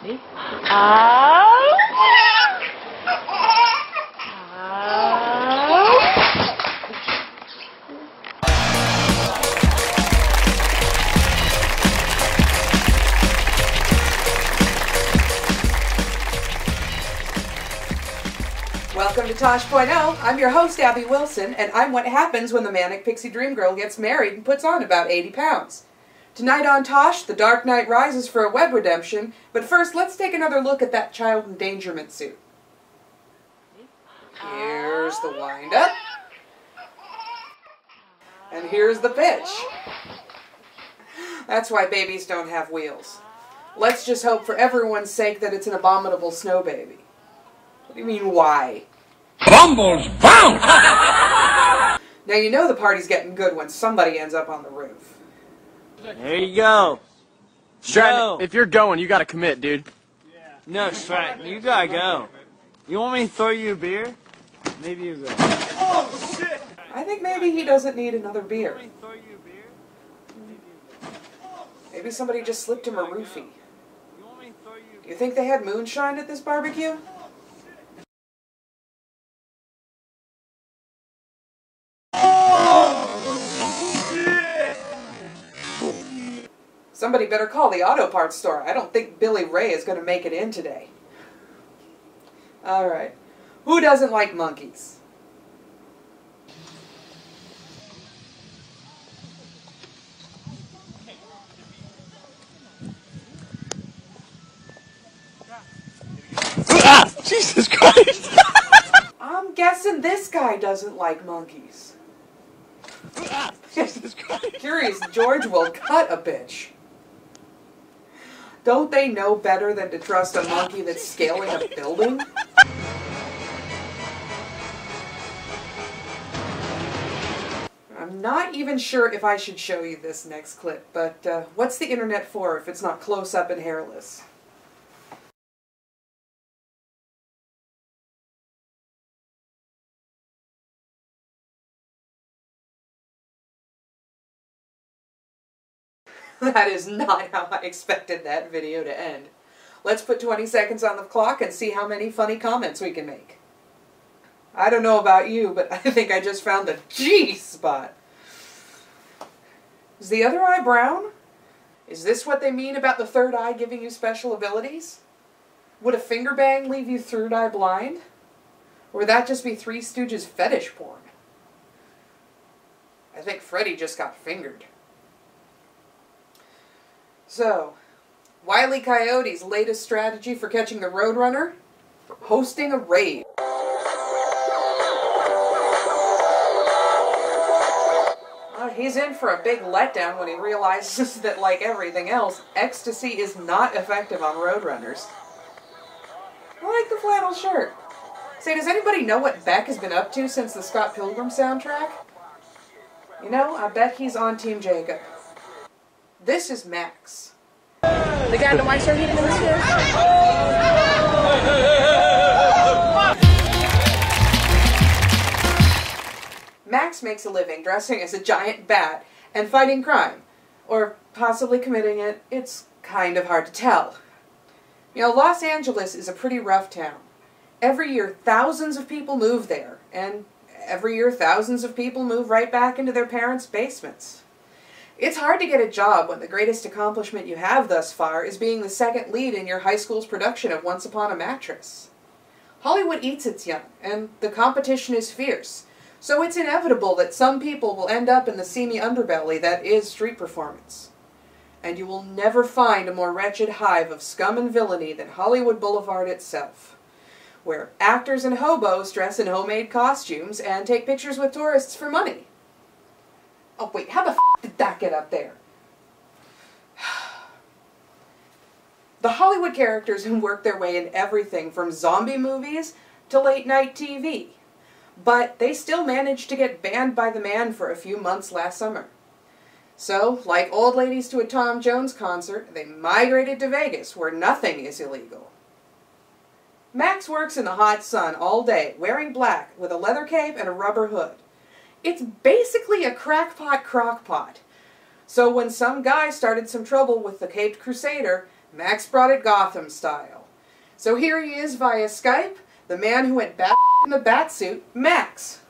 Welcome to Tosh.0. I'm your host, Abby Wilson, and I'm what happens when the manic pixie dream girl gets married and puts on about 80 pounds. Tonight on Tosh, the Dark Knight rises for a web redemption, but first let's take another look at that child endangerment suit. Here's the wind-up. And here's the pitch. That's why babies don't have wheels. Let's just hope for everyone's sake that it's an abominable snow baby. What do you mean, why? Bumbles bounce! Now you know the party's getting good when somebody ends up on the roof. There you go. Stratton, if you're going, you gotta commit, dude. No, Stratton, you gotta go. You want me to throw you a beer? Maybe you go. Oh, shit! I think maybe he doesn't need another beer. Maybe somebody just slipped him a roofie. Do you think they had moonshine at this barbecue? Somebody better call the auto parts store. I don't think Billy Ray is going to make it in today. Alright. Who doesn't like monkeys? Ah, Jesus Christ! I'm guessing this guy doesn't like monkeys. Jesus Christ! Curious George will cut a bitch. Don't they know better than to trust a monkey that's scaling a building? I'm not even sure if I should show you this next clip, but what's the internet for if it's not close-up and hairless? That is not how I expected that video to end. Let's put 20 seconds on the clock and see how many funny comments we can make. I don't know about you, but I think I just found the G spot. Is the other eye brown? Is this what they mean about the third eye giving you special abilities? Would a finger bang leave you third eye blind? Or would that just be Three Stooges fetish porn? I think Freddy just got fingered. So, Wile E. Coyote's latest strategy for catching the Roadrunner? Hosting a rave. He's in for a big letdown when he realizes that, like everything else, ecstasy is not effective on Roadrunners. I like the flannel shirt. Say, does anybody know what Beck has been up to since the Scott Pilgrim soundtrack? You know, I bet he's on Team Jacob. This is Max. The guy in the white shirt hitting in the chair? Max makes a living dressing as a giant bat and fighting crime. Or possibly committing it. It's kind of hard to tell. You know, Los Angeles is a pretty rough town. Every year, thousands of people move there. And every year, thousands of people move right back into their parents' basements. It's hard to get a job when the greatest accomplishment you have thus far is being the second lead in your high school's production of Once Upon a Mattress. Hollywood eats its young, and the competition is fierce, so it's inevitable that some people will end up in the seamy underbelly that is street performance. And you will never find a more wretched hive of scum and villainy than Hollywood Boulevard itself, where actors and hobos dress in homemade costumes and take pictures with tourists for money. Oh wait, how the f*** did that get up there? The Hollywood characters who work their way in everything from zombie movies to late-night TV. But they still managed to get banned by the man for a few months last summer. So, like old ladies to a Tom Jones concert, they migrated to Vegas, where nothing is illegal. Max works in the hot sun all day, wearing black, with a leather cape and a rubber hood. It's basically a crackpot crockpot. So when some guy started some trouble with the Caped Crusader, Max brought it Gotham style. So here he is via Skype, the man who went bat in the bat suit, Max.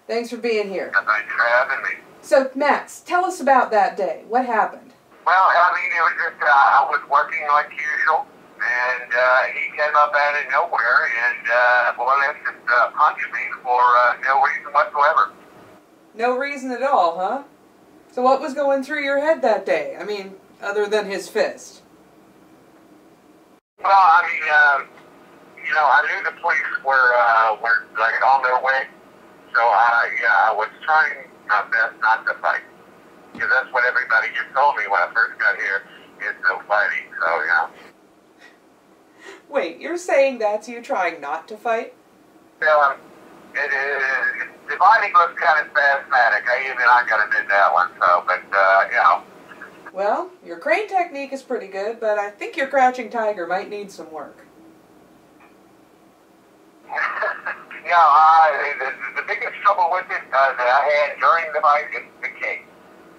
Thanks for being here. Thanks for having me. So, Max, tell us about that day. What happened? Well, I mean, it was just, I was working like usual, and he came up out of nowhere and, more or less just punched me for no reason whatsoever. No reason at all, huh? So what was going through your head that day? I mean, other than his fist. Well, I mean, you know, I knew the police were like on their way, so I was trying my best not to fight, because that's what everybody just told me when I first got here, is no fighting. So, you know. Wait, you're saying that's you trying not to fight? Well, the fighting looks kind of spasmodic. I gotta admit that one. So, but you know. Well, your crane technique is pretty good, but I think your crouching tiger might need some work. You know, the biggest trouble with it that I had during the fight is the cape.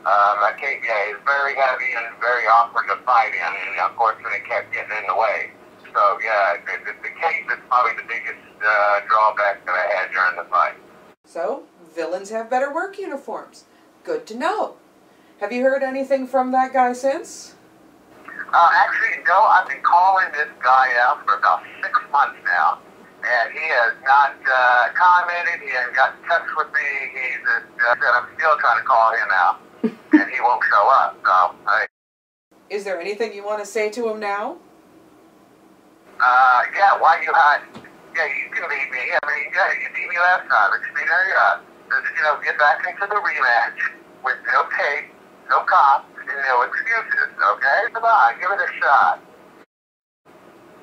The cape, yeah, is very heavy and very awkward to fight in, and of course, it kept getting in the way. So, yeah, the cape is probably the biggest drawback that I had during the fight. So, villains have better work uniforms. Good to know. Have you heard anything from that guy since? Actually, no, I've been calling this guy out for about 6 months now, and he has not commented, he hasn't got in touch with me, he's said I'm still trying to call him out, and he won't show up, so, hey. Is there anything you want to say to him now? Yeah, why you hide? Yeah, you can beat me. I mean, yeah, you beat me last time. It's been you know, get back into the rematch with no tape, no cops, and no excuses, okay? Come on, give it a shot.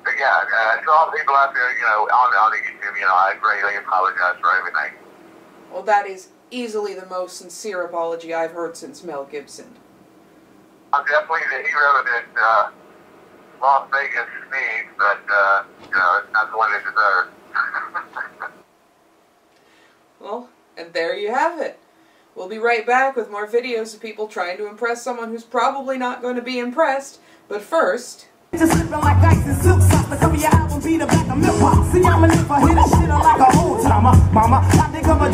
But yeah, to all the people out there, you know, on the YouTube, you know, I greatly apologize for everything. Well, that is easily the most sincere apology I've heard since Mel Gibson. I'm definitely the hero that Las Vegas needs, but, you know, it's not the one it deserves. Well, and there you have it. We'll be right back with more videos of people trying to impress someone who's probably not going to be impressed. But first... Just slipping like ice and silk socks. The cover of your album be the back of milk. See, I'm a nigga, hit a shit like a old timer. Mama, I think I'm a